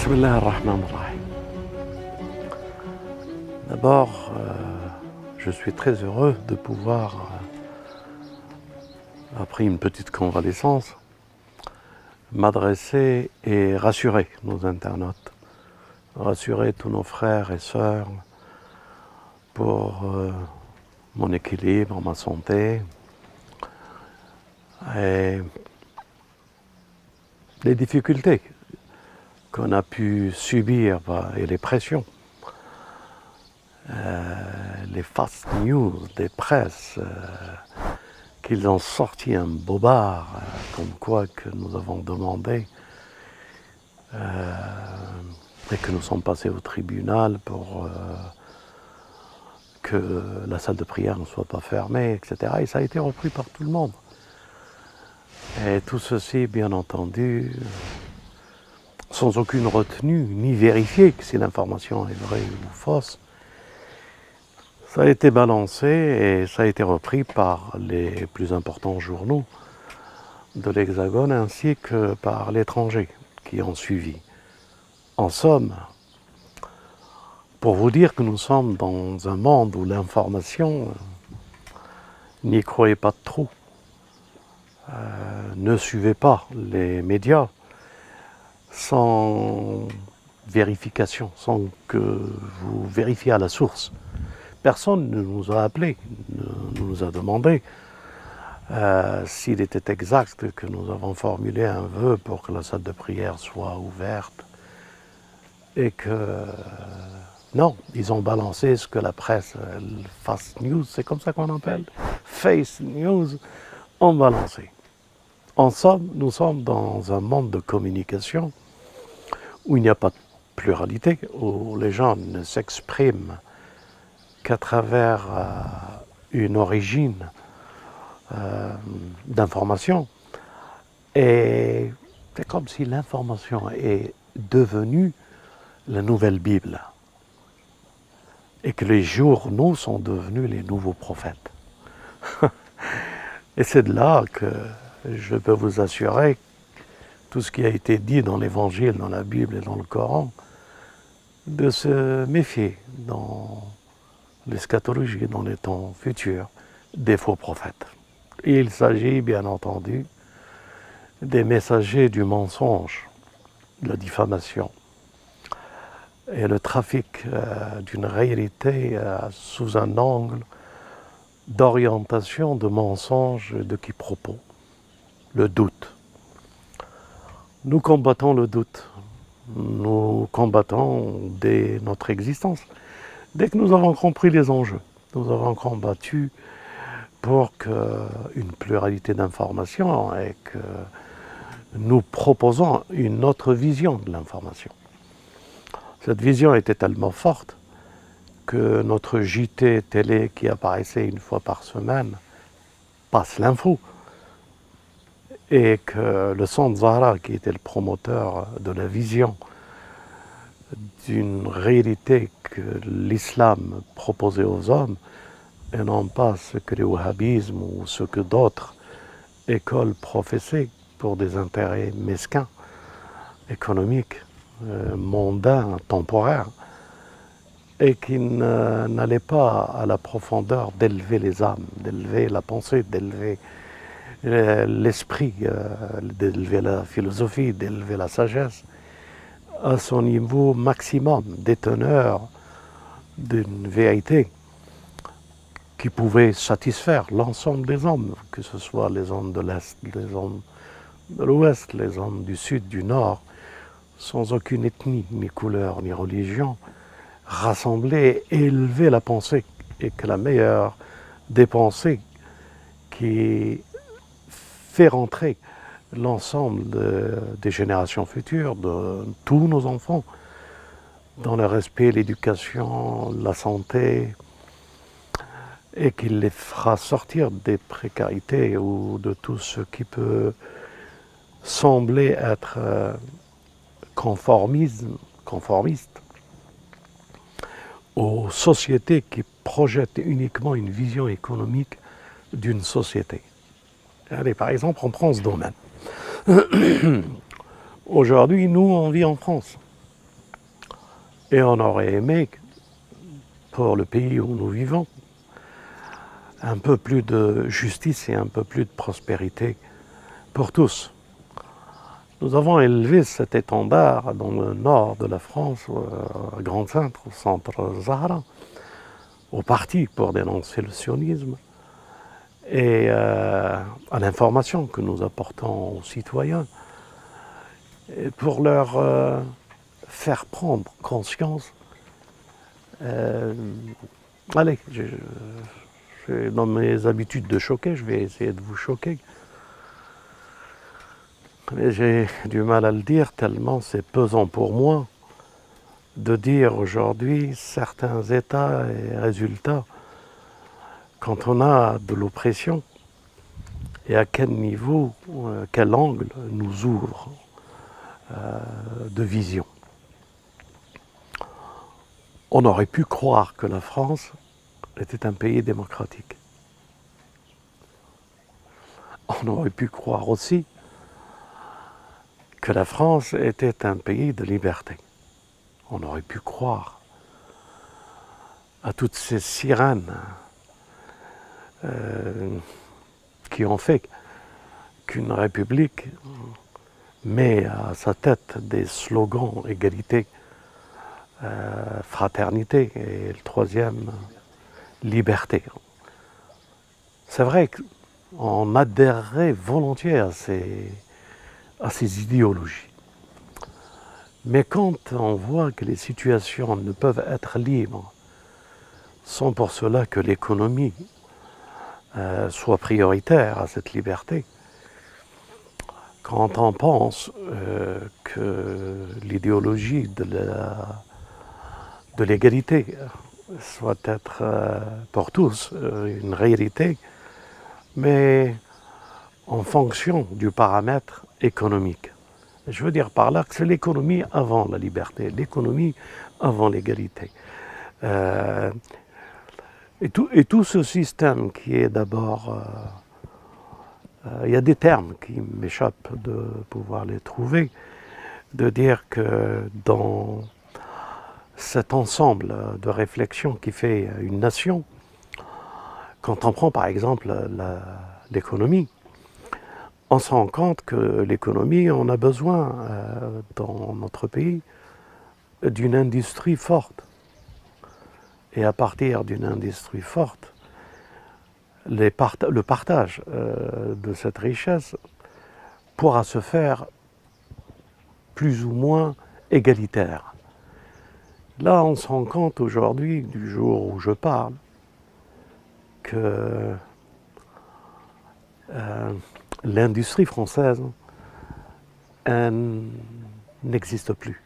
Bismillah ar-Rahman ar-Rahim. D'abord, je suis très heureux de pouvoir, après une petite convalescence, m'adresser et rassurer nos internautes, rassurer tous nos frères et sœurs pour mon équilibre, ma santé et les difficultés qu'on a pu subir et les pressions. Les fast news des presses qu'ils ont sorti un bobard comme quoi que nous avons demandé et que nous sommes passés au tribunal pour que la salle de prière ne soit pas fermée, etc. Et ça a été repris par tout le monde. Et tout ceci, bien entendu, sans aucune retenue, ni vérifier que si l'information est vraie ou fausse. Ça a été balancé et ça a été repris par les plus importants journaux de l'Hexagone ainsi que par l'étranger qui ont suivi. En somme, pour vous dire que nous sommes dans un monde où l'information, n'y croyez pas trop, ne suivez pas les médias sans vérification, sans que vous vérifiez à la source. Personne ne nous a appelés, ne nous a demandé s'il était exact que nous avons formulé un vœu pour que la salle de prière soit ouverte et que non, ils ont balancé ce que la presse, fast news, c'est comme ça qu'on appelle, face news, ont balancé. En somme, nous sommes dans un monde de communication où il n'y a pas de pluralité, où les gens ne s'expriment qu'à travers une origine d'information. Et c'est comme si l'information est devenue la nouvelle Bible et que les journaux sont devenus les nouveaux prophètes. Et c'est de là que je peux vous assurer tout ce qui a été dit dans l'Évangile, dans la Bible et dans le Coran, de se méfier dans l'eschatologie, dans les temps futurs, des faux prophètes. Et il s'agit bien entendu des messagers du mensonge, de la diffamation et le trafic d'une réalité sous un angle d'orientation, de mensonge, de quiproquo, le doute. Nous combattons le doute, nous combattons dès notre existence. Dès que nous avons compris les enjeux, nous avons combattu pour qu'une pluralité d'informations et que nous proposons une autre vision de l'information. Cette vision était tellement forte que notre JT télé qui apparaissait une fois par semaine passe l'info et que le Centre Zahra, qui était le promoteur de la vision d'une réalité que l'islam proposait aux hommes et non pas ce que le wahhabisme ou ce que d'autres écoles professaient pour des intérêts mesquins, économiques, mondains, temporaires, et qui n'allaient pas à la profondeur d'élever les âmes, d'élever la pensée, d'élever l'esprit, d'élever la philosophie, d'élever la sagesse à son niveau maximum, déteneur d'une vérité qui pouvait satisfaire l'ensemble des hommes, que ce soit les hommes de l'Est, les hommes de l'Ouest, les hommes du Sud, du Nord, sans aucune ethnie, ni couleur, ni religion, rassembler et élever la pensée, et que la meilleure des pensées qui fait rentrer l'ensemble des générations futures, de tous nos enfants, dans le respect, l'éducation, la santé, et qu'il les fera sortir des précarités ou de tout ce qui peut sembler être conformiste aux sociétés qui projettent uniquement une vision économique d'une société. Allez, par exemple, on prend ce domaine. Aujourd'hui, nous, on vit en France. Et on aurait aimé, pour le pays où nous vivons, un peu plus de justice et un peu plus de prospérité pour tous. Nous avons élevé cet étendard dans le nord de la France, à Grand Centre, au centre Zahra, au parti pour dénoncer le sionisme et à l'information que nous apportons aux citoyens et pour leur faire prendre conscience. Allez, dans mes habitudes de choquer, je vais essayer de vous choquer. Mais j'ai du mal à le dire tellement c'est pesant pour moi de dire aujourd'hui certains états et résultats quand on a de l'oppression et à quel niveau, quel angle nous ouvre de vision. On aurait pu croire que la France était un pays démocratique. On aurait pu croire aussi que la France était un pays de liberté. On aurait pu croire à toutes ces sirènes qui ont fait qu'une république met à sa tête des slogans égalité, fraternité et le troisième, liberté. C'est vrai qu'on adhérerait volontiers à ces idéologies. Mais quand on voit que les situations ne peuvent être libres sans pour cela que l'économie soit prioritaire à cette liberté, quand on pense que l'idéologie de l'égalité soit être pour tous une réalité, mais en fonction du paramètre économique. Je veux dire par là que c'est l'économie avant la liberté, l'économie avant l'égalité. Et tout ce système qui est d'abord... il y a des termes qui m'échappent de pouvoir les trouver, de dire que dans cet ensemble de réflexions qui fait une nation, quand on prend par exemple l'économie, on se rend compte que l'économie, on a besoin dans notre pays d'une industrie forte. Et à partir d'une industrie forte, le partage de cette richesse pourra se faire plus ou moins égalitaire. Là, on se rend compte aujourd'hui, du jour où je parle, que l'industrie française n'existe plus.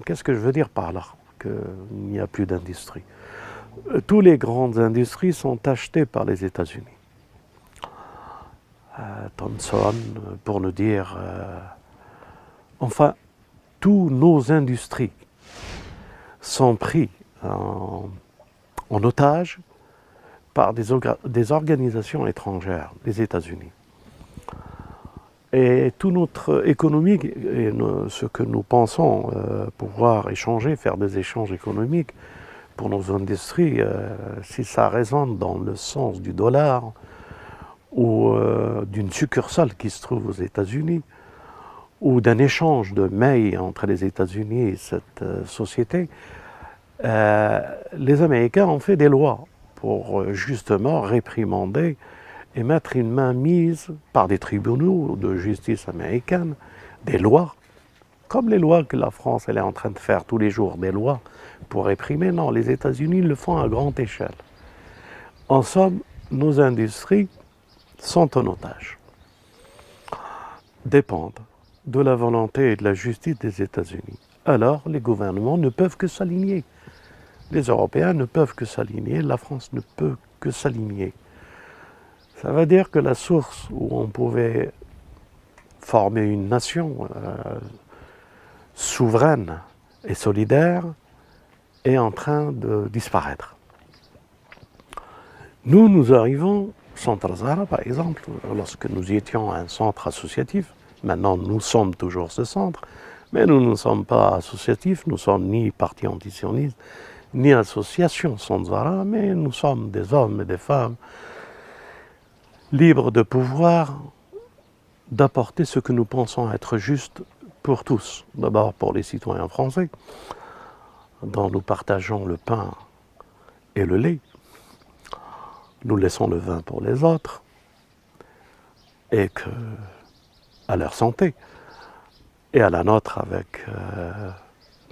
Qu'est-ce que je veux dire par là, qu'il n'y a plus d'industrie? Toutes les grandes industries sont achetées par les États-Unis. Thomson, pour ne dire... enfin, tous nos industries sont pris en otage par des organisations étrangères, les États-Unis. Et toute notre économie, et ce que nous pensons pouvoir échanger, faire des échanges économiques pour nos industries, si ça résonne dans le sens du dollar ou d'une succursale qui se trouve aux États-Unis, ou d'un échange de mails entre les États-Unis et cette société, les Américains ont fait des lois pour justement réprimander et mettre une main mise par des tribunaux de justice américaine, des lois, comme les lois que la France elle est en train de faire tous les jours, des lois pour réprimer. Non, les États-Unis le font à grande échelle. En somme, nos industries sont en otage, dépendent de la volonté et de la justice des États-Unis. Alors, les gouvernements ne peuvent que s'aligner. Les Européens ne peuvent que s'aligner, la France ne peut que s'aligner. Ça veut dire que la source où on pouvait former une nation souveraine et solidaire est en train de disparaître. Nous arrivons, Centre Zahra par exemple, lorsque nous étions un centre associatif, maintenant nous sommes toujours ce centre, Mais nous ne sommes pas associatifs, nous sommes ni parti antisioniste, ni association Sanzara, mais nous sommes des hommes et des femmes libres de pouvoir d'apporter ce que nous pensons être juste pour tous. D'abord pour les citoyens français, dont nous partageons le pain et le lait. Nous laissons le vin pour les autres, et que, à leur santé, et à la nôtre avec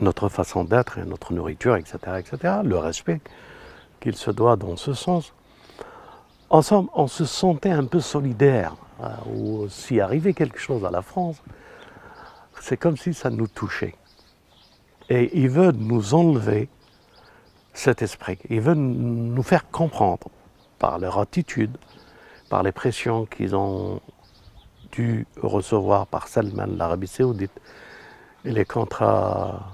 notre façon d'être et notre nourriture, etc., etc., le respect qu'il se doit dans ce sens. En somme, on se sentait un peu solidaire, ou s'il arrivait quelque chose à la France, c'est comme si ça nous touchait. Et ils veulent nous enlever cet esprit, ils veulent nous faire comprendre, par leur attitude, par les pressions qu'ils ont dû recevoir par Salman, l'Arabie Saoudite, et les contrats,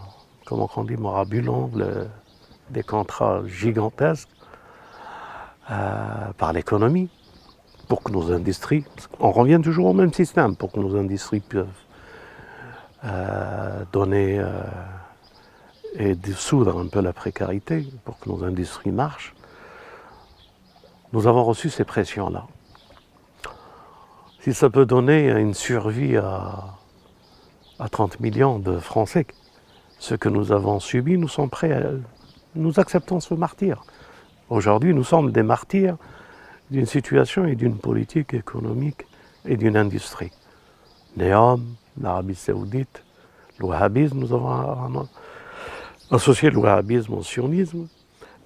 comment on dit, morabulants, des contrats gigantesques, par l'économie, pour que nos industries, on revient toujours au même système, pour que nos industries puissent donner et dissoudre un peu la précarité, pour que nos industries marchent. Nous avons reçu ces pressions-là. Si ça peut donner une survie à 30 millions de Français, ce que nous avons subi, nous sommes prêts nous acceptons ce martyre. Aujourd'hui, nous sommes des martyrs d'une situation et d'une politique économique et d'une industrie. Néom, l'Arabie Saoudite, le wahhabisme, nous avons associé le wahhabisme au sionisme,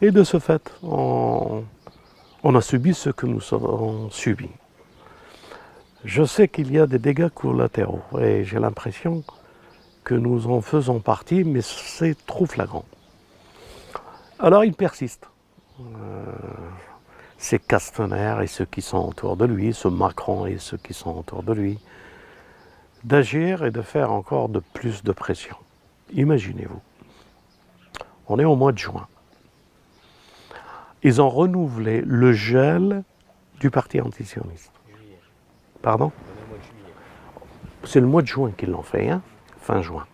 et de ce fait, on a subi ce que nous avons subi. Je sais qu'il y a des dégâts collatéraux, et j'ai l'impression que nous en faisons partie, mais c'est trop flagrant. Alors il persiste. Ces Castaner et ceux qui sont autour de lui, ce Macron et ceux qui sont autour de lui, d'agir et de faire encore de plus de pression. Imaginez-vous, on est au mois de juin. Ils ont renouvelé le gel du parti antisioniste. Pardon? C'est le mois de juin qu'ils l'ont fait, hein? Fin juin.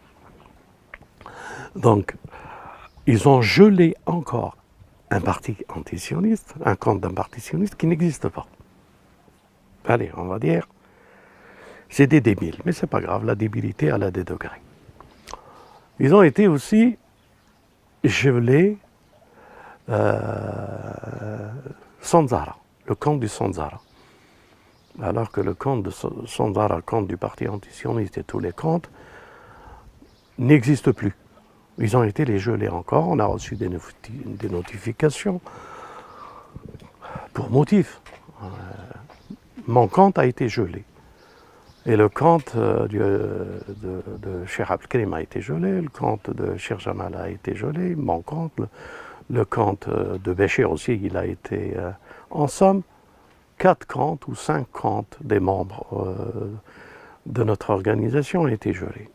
Donc, ils ont gelé encore un parti antisioniste, un compte d'un parti sioniste qui n'existe pas. Allez, on va dire, c'est des débiles, mais c'est pas grave, la débilité, elle a des degrés. Ils ont été aussi gelés Sanzara, le compte du Sanzara. Alors que le compte de Sanzara, compte du parti antisioniste et tous les comptes, n'existent plus. Ils ont été les gelés encore, on a reçu des notifications pour motif. Mon compte a été gelé. Et le compte de Cheikh Abdelkrim a été gelé, le compte de Cheikh Jamal a été gelé, mon compte, le compte de Béchir aussi, il a été... en somme, 4 comptes ou 5 comptes des membres de notre organisation ont été gelés.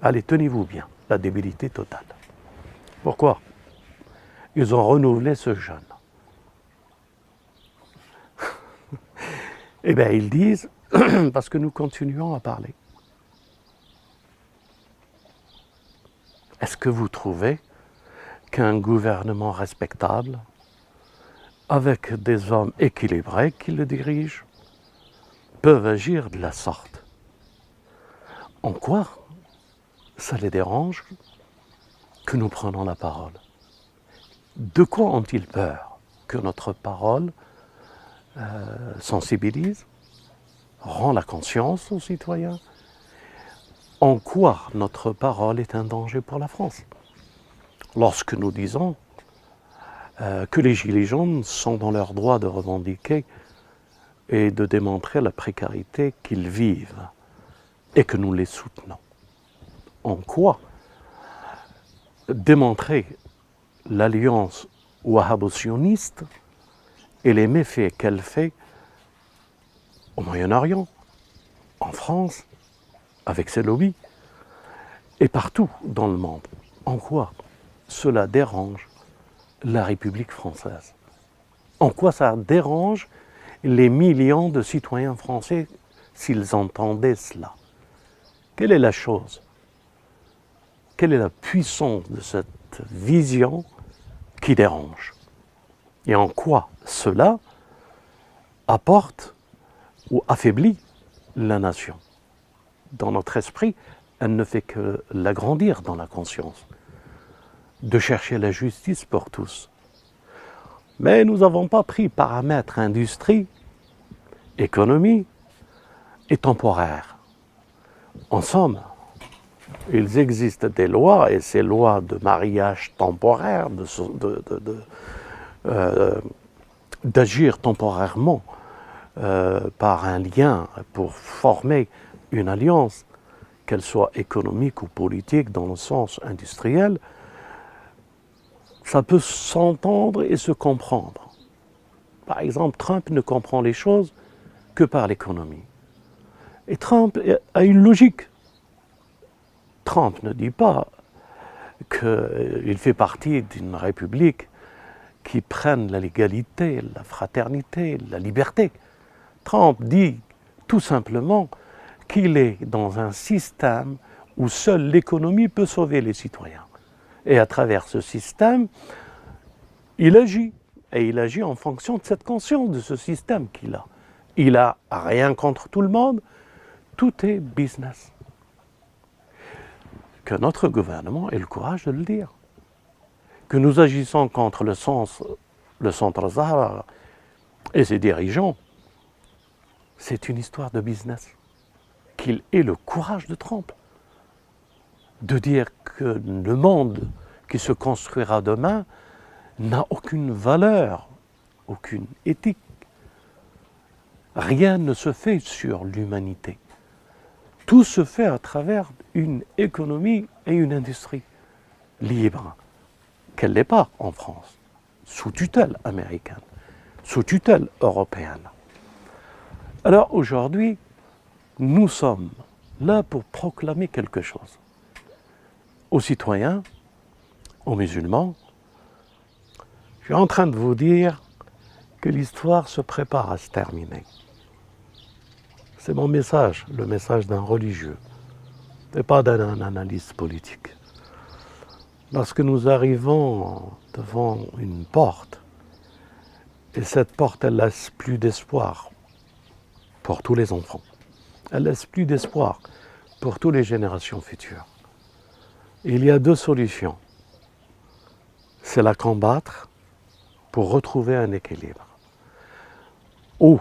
Allez, tenez-vous bien, la débilité totale. Pourquoi? Ils ont renouvelé ce jeûne. Eh bien, ils disent, parce que nous continuons à parler. Est-ce que vous trouvez qu'un gouvernement respectable, avec des hommes équilibrés qui le dirigent, peuvent agir de la sorte? En quoi ça les dérange que nous prenons la parole? De quoi ont-ils peur? Que notre parole sensibilise, rend la conscience aux citoyens? En quoi notre parole est un danger pour la France? Lorsque nous disons que les Gilets jaunes sont dans leur droit de revendiquer et de démontrer la précarité qu'ils vivent et que nous les soutenons. En quoi démontrer l'alliance wahhabo-sioniste et les méfaits qu'elle fait au Moyen-Orient, en France, avec ses lobbies, et partout dans le monde. En quoi cela dérange la République française? En quoi ça dérange les millions de citoyens français s'ils entendaient cela? Quelle est la chose quelle est la puissance de cette vision qui dérange et en quoi cela apporte ou affaiblit la nation. Dans notre esprit, elle ne fait que l'agrandir dans la conscience, de chercher la justice pour tous. Mais nous n'avons pas pris paramètres industrie, économie et temporaire. En somme, il existe des lois, et ces lois de mariage temporaire, d'agir temporairement par un lien pour former une alliance, qu'elle soit économique ou politique dans le sens industriel, ça peut s'entendre et se comprendre. Par exemple, Trump ne comprend les choses que par l'économie. Et Trump a une logique. Trump ne dit pas qu'il fait partie d'une république qui prenne la légalité, la fraternité, la liberté. Trump dit tout simplement qu'il est dans un système où seule l'économie peut sauver les citoyens. Et à travers ce système, il agit. Et il agit en fonction de cette conscience, de ce système qu'il a. Il n'a rien contre tout le monde, tout est business. Que notre gouvernement ait le courage de le dire. Que nous agissons contre le centre Zahra et ses dirigeants, c'est une histoire de business. Qu'il ait le courage de Trump, de dire que le monde qui se construira demain n'a aucune valeur, aucune éthique. Rien ne se fait sur l'humanité. Tout se fait à travers une économie et une industrie libre, qu'elle n'est pas en France, sous tutelle américaine, sous tutelle européenne. Alors aujourd'hui, nous sommes là pour proclamer quelque chose. Aux citoyens, aux musulmans, je suis en train de vous dire que l'histoire se prépare à se terminer. C'est mon message, le message d'un religieux, et pas d'un analyste politique. Lorsque nous arrivons devant une porte, et cette porte, elle laisse plus d'espoir pour tous les enfants. Elle laisse plus d'espoir pour toutes les générations futures. Il y a deux solutions. C'est la combattre pour retrouver un équilibre. Ou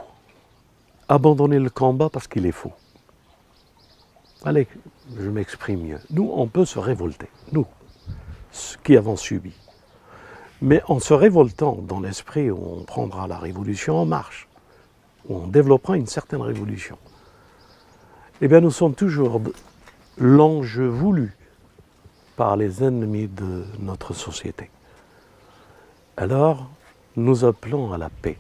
abandonner le combat parce qu'il est faux. Allez, je m'exprime mieux. Nous, on peut se révolter, nous, qui avons subi. Mais en se révoltant dans l'esprit où on prendra la révolution en marche, où on développera une certaine révolution, eh bien nous sommes toujours l'enjeu voulu par les ennemis de notre société. Alors, nous appelons à la paix,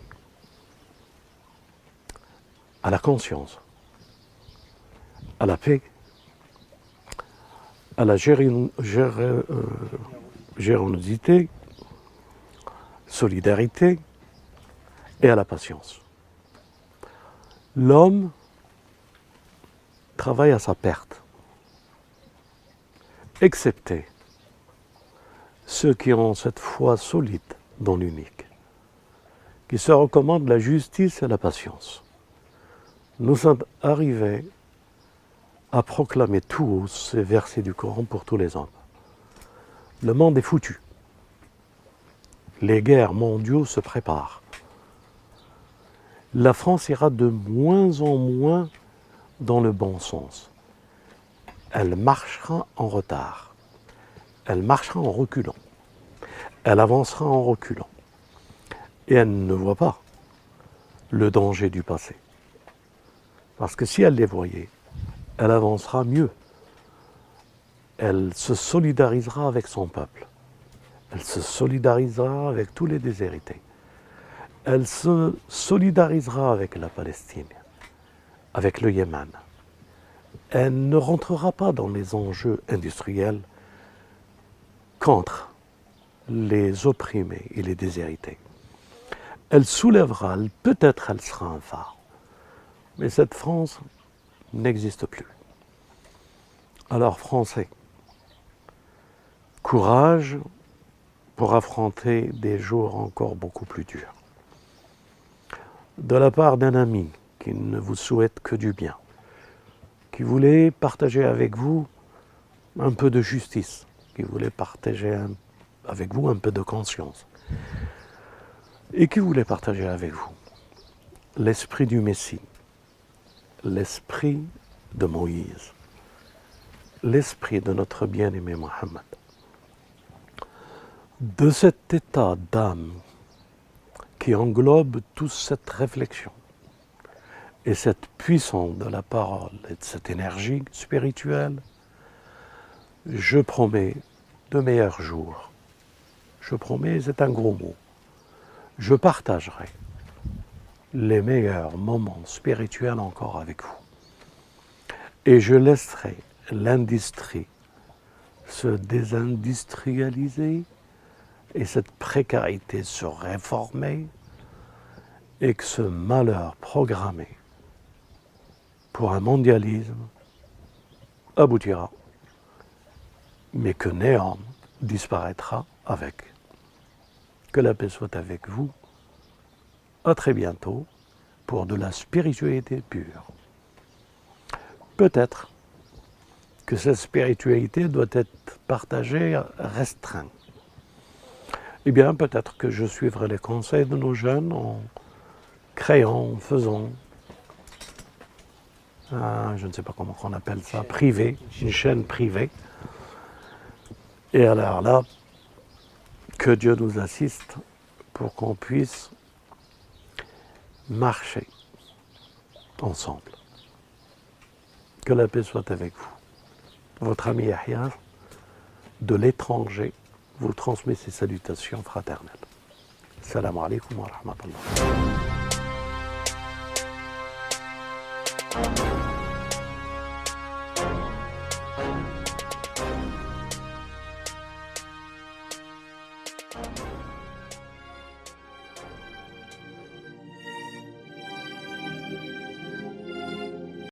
à la conscience, à la paix, à la générosité, solidarité et à la patience. L'homme travaille à sa perte, excepté ceux qui ont cette foi solide dans l'unique, qui se recommandent la justice et la patience. Nous sommes arrivés à proclamer tout haut ces versets du Coran pour tous les hommes. Le monde est foutu. Les guerres mondiales se préparent. La France ira de moins en moins dans le bon sens. Elle marchera en retard. Elle marchera en reculant. Elle avancera en reculant. Et elle ne voit pas le danger du passé. Parce que si elle les voyait, elle avancera mieux. Elle se solidarisera avec son peuple. Elle se solidarisera avec tous les déshérités. Elle se solidarisera avec la Palestine, avec le Yémen. Elle ne rentrera pas dans les enjeux industriels contre les opprimés et les déshérités. Elle soulèvera, peut-être elle sera un phare. Mais cette France n'existe plus. Alors Français, courage pour affronter des jours encore beaucoup plus durs. De la part d'un ami qui ne vous souhaite que du bien, qui voulait partager avec vous un peu de justice, qui voulait partager avec vous un peu de conscience, et qui voulait partager avec vous l'esprit du Messie, l'esprit de Moïse, l'esprit de notre bien-aimé Mohammed. De cet état d'âme qui englobe toute cette réflexion et cette puissance de la parole et de cette énergie spirituelle, je promets de meilleurs jours. Je promets, c'est un gros mot. Je partagerai les meilleurs moments spirituels encore avec vous. Et je laisserai l'industrie se désindustrialiser et cette précarité se réformer et que ce malheur programmé pour un mondialisme aboutira, mais que néant disparaîtra avec. Que la paix soit avec vous. À très bientôt pour de la spiritualité pure. Peut-être que cette spiritualité doit être partagée, restreinte. Eh bien, peut-être que je suivrai les conseils de nos jeunes en créant, en faisant, je ne sais pas comment on appelle ça, privé, une chaîne privée. Et alors là, que Dieu nous assiste pour qu'on puisse marcher ensemble. Que la paix soit avec vous. Votre ami Yahya, de l'étranger, vous transmet ses salutations fraternelles. Salam alaikum wa rahmatullah.